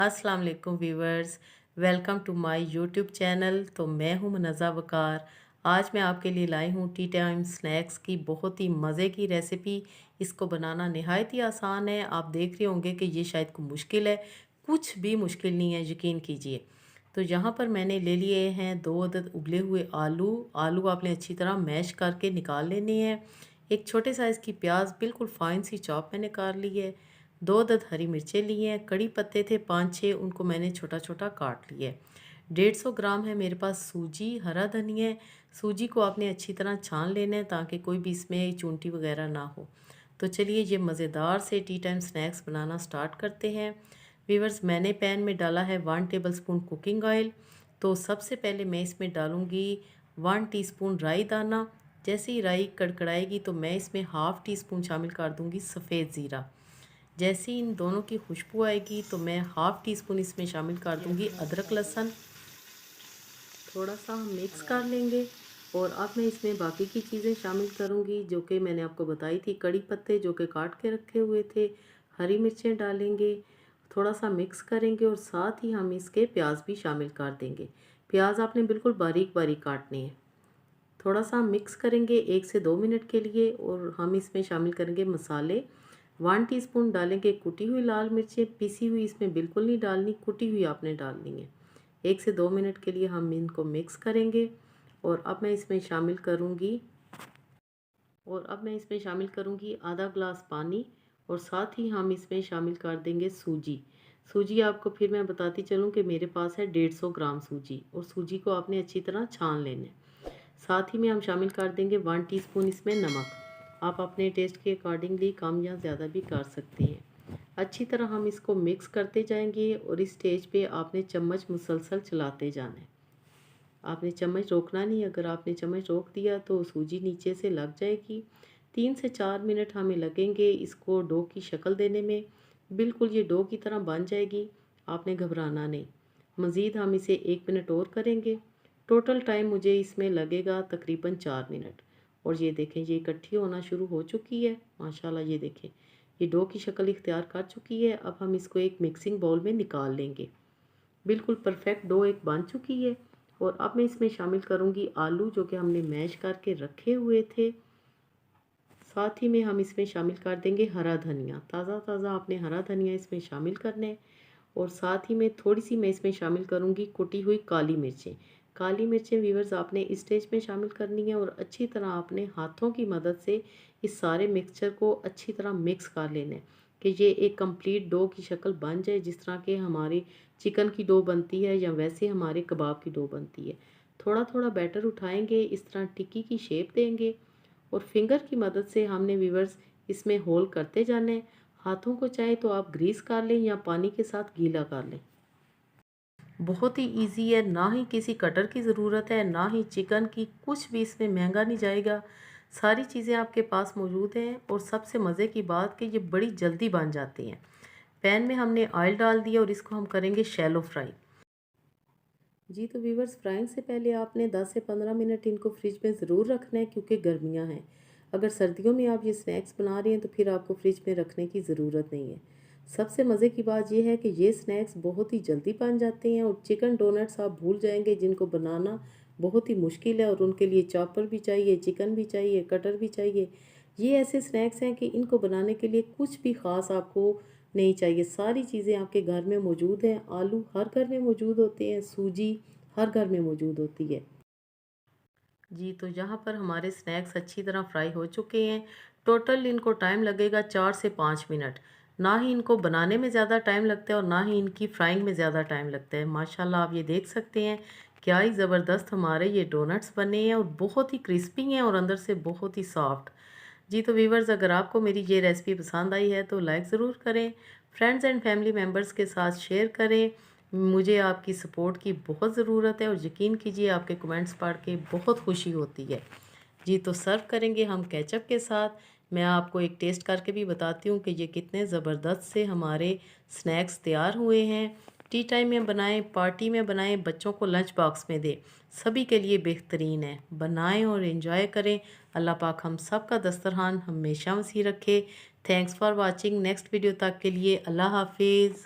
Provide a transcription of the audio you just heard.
अस्सलाम वालेकुम viewers, welcome to my YouTube channel. तो मैं हूं मुनज़्ज़ा वकार। आज मैं आपके लिए लाई हूं टी टाइम स्नैक्स की बहुत ही मज़े की रेसिपी। इसको बनाना नहायत ही आसान है। आप देख रहे होंगे कि ये शायद को मुश्किल है, कुछ भी मुश्किल नहीं है, यकीन कीजिए। तो यहाँ पर मैंने ले लिए हैं 2 अदद उबले हुए आलू। आलू आपने अच्छी तरह मैश करके निकाल लेने हैं। एक छोटे साइज़ की प्याज बिल्कुल फाइन सी चॉप मैंने कर ली है। 2 अदद हरी मिर्चें ली हैं। कड़ी पत्ते थे 5-6, उनको मैंने छोटा छोटा काट लिया है। 150 ग्राम है मेरे पास सूजी, हरा धनिया है। सूजी को आपने अच्छी तरह छान लेना है ताकि कोई भी इसमें चूंटी वगैरह ना हो। तो चलिए ये मज़ेदार से टी टाइम स्नैक्स बनाना स्टार्ट करते हैं। वीवर्स, मैंने पैन में डाला है 1 टेबलस्पून कुकिंग ऑयल। तो सबसे पहले मैं इसमें डालूँगी 1 टीस्पून राई दाना। जैसे ही राई कड़कड़ाएगी तो मैं इसमें हाफ़ टी स्पून शामिल कर दूँगी सफ़ेद ज़ीरा। जैसे ही इन दोनों की खुशबू आएगी तो मैं हाफ़ टी स्पून इसमें शामिल कर दूँगी अदरक लहसुन। थोड़ा सा हम मिक्स कर लेंगे। और अब मैं इसमें बाकी की चीज़ें शामिल करूँगी जो कि मैंने आपको बताई थी। कड़ी पत्ते जो कि काट के रखे हुए थे, हरी मिर्चें डालेंगे, थोड़ा सा मिक्स करेंगे और साथ ही हम इसके प्याज भी शामिल कर देंगे। प्याज आपने बिल्कुल बारीक बारीक काटने हैं। थोड़ा सा मिक्स करेंगे 1 से 2 मिनट के लिए और हम इसमें शामिल करेंगे मसाले। 1 टीस्पून डालेंगे कुटी हुई लाल मिर्चें, पिसी हुई इसमें बिल्कुल नहीं डालनी, कुटी हुई आपने डालनी है। 1 से 2 मिनट के लिए हम इनको मिक्स करेंगे। और अब मैं इसमें शामिल करूँगी आधा ग्लास पानी। और साथ ही हम इसमें शामिल कर देंगे सूजी। सूजी आपको फिर मैं बताती चलूँ कि मेरे पास है 150 ग्राम सूजी, और सूजी को आपने अच्छी तरह छान लेना है। साथ ही में हम शामिल कर देंगे 1 टीस्पून इसमें नमक। आप अपने टेस्ट के अकॉर्डिंगली कम या ज़्यादा भी कर सकते हैं। अच्छी तरह हम इसको मिक्स करते जाएंगे और इस स्टेज पे आपने चम्मच मुसलसल चलाते जाना है। आपने चम्मच रोकना नहीं, अगर आपने चम्मच रोक दिया तो सूजी नीचे से लग जाएगी। 3 से 4 मिनट हमें लगेंगे इसको डो की शक्ल देने में। बिल्कुल ये डो की तरह बन जाएगी, आपने घबराना नहीं। मज़ीद हम इसे 1 मिनट और करेंगे। टोटल टाइम मुझे इसमें लगेगा तकरीबन 4 मिनट। और ये देखें, ये इकट्ठी होना शुरू हो चुकी है माशाल्लाह। ये देखें, ये डो की शक्ल इख्तियार कर चुकी है। अब हम इसको एक मिक्सिंग बाउल में निकाल लेंगे। बिल्कुल परफेक्ट डो एक बन चुकी है। और अब मैं इसमें शामिल करूंगी आलू जो कि हमने मैश करके रखे हुए थे। साथ ही में हम इसमें शामिल कर देंगे हरा धनिया, ताज़ा ताज़ा आपने हरा धनिया इसमें शामिल करना है। और साथ ही में थोड़ी सी मैं इसमें शामिल करूंगी कुटी हुई काली मिर्चें। काली मिर्चें व्यूवर्स आपने इस स्टेज में शामिल करनी है और अच्छी तरह आपने हाथों की मदद से इस सारे मिक्सचर को अच्छी तरह मिक्स कर लेना है कि ये एक कंप्लीट डो की शक्ल बन जाए, जिस तरह के हमारी चिकन की डो बनती है या वैसे हमारे कबाब की डो बनती है। थोड़ा थोड़ा बैटर उठाएंगे, इस तरह टिक्की की शेप देंगे और फिंगर की मदद से हमने व्यूवर्स इसमें होल करते जाना है। हाथों को चाहे तो आप ग्रीस कर लें या पानी के साथ गीला कर लें। बहुत ही इजी है, ना ही किसी कटर की ज़रूरत है, ना ही चिकन की। कुछ भी इसमें महंगा नहीं जाएगा। सारी चीज़ें आपके पास मौजूद हैं और सबसे मज़े की बात कि ये बड़ी जल्दी बन जाती हैं। पैन में हमने ऑयल डाल दिया और इसको हम करेंगे शैलो फ्राई। जी तो व्यूवर्स, फ्राइंग से पहले आपने 10 से 15 मिनट इनको फ्रिज में ज़रूर रखना है क्योंकि गर्मियां हैं। अगर सर्दियों में आप ये स्नैक्स बना रहे हैं तो फिर आपको फ्रिज में रखने की ज़रूरत नहीं है। सबसे मज़े की बात यह है कि ये स्नैक्स बहुत ही जल्दी बन जाते हैं और चिकन डोनट्स आप भूल जाएंगे जिनको बनाना बहुत ही मुश्किल है और उनके लिए चॉपर भी चाहिए, चिकन भी चाहिए, कटर भी चाहिए। ये ऐसे स्नैक्स हैं कि इनको बनाने के लिए कुछ भी ख़ास आपको नहीं चाहिए। सारी चीज़ें आपके घर में मौजूद हैं। आलू हर घर में मौजूद होते हैं, सूजी हर घर में मौजूद होती है। जी तो यहाँ पर हमारे स्नैक्स अच्छी तरह फ्राई हो चुके हैं। टोटल इनको टाइम लगेगा 4 से 5 मिनट। ना ही इनको बनाने में ज़्यादा टाइम लगता है और ना ही इनकी फ्राइंग में ज़्यादा टाइम लगता है। माशाल्लाह आप ये देख सकते हैं क्या ही ज़बरदस्त हमारे ये डोनट्स बने हैं और बहुत ही क्रिस्पी हैं और अंदर से बहुत ही सॉफ्ट। जी तो व्यूवर्स, अगर आपको मेरी ये रेसिपी पसंद आई है तो लाइक ज़रूर करें, फ्रेंड्स एंड फैमिली मेम्बर्स के साथ शेयर करें। मुझे आपकी सपोर्ट की बहुत ज़रूरत है और यकीन कीजिए आपके कमेंट्स पढ़ के बहुत खुशी होती है। जी तो सर्व करेंगे हम केचप के साथ। मैं आपको एक टेस्ट करके भी बताती हूँ कि ये कितने ज़बरदस्त से हमारे स्नैक्स तैयार हुए हैं। टी टाइम में बनाएं, पार्टी में बनाएं, बच्चों को लंच बॉक्स में दें, सभी के लिए बेहतरीन है। बनाएं और एंजॉय करें। अल्लाह पाक हम सब का दस्तरखान हमेशा वसी रखे। Thanks for watching. Next video तक के लिए अल्लाह हाफिज़।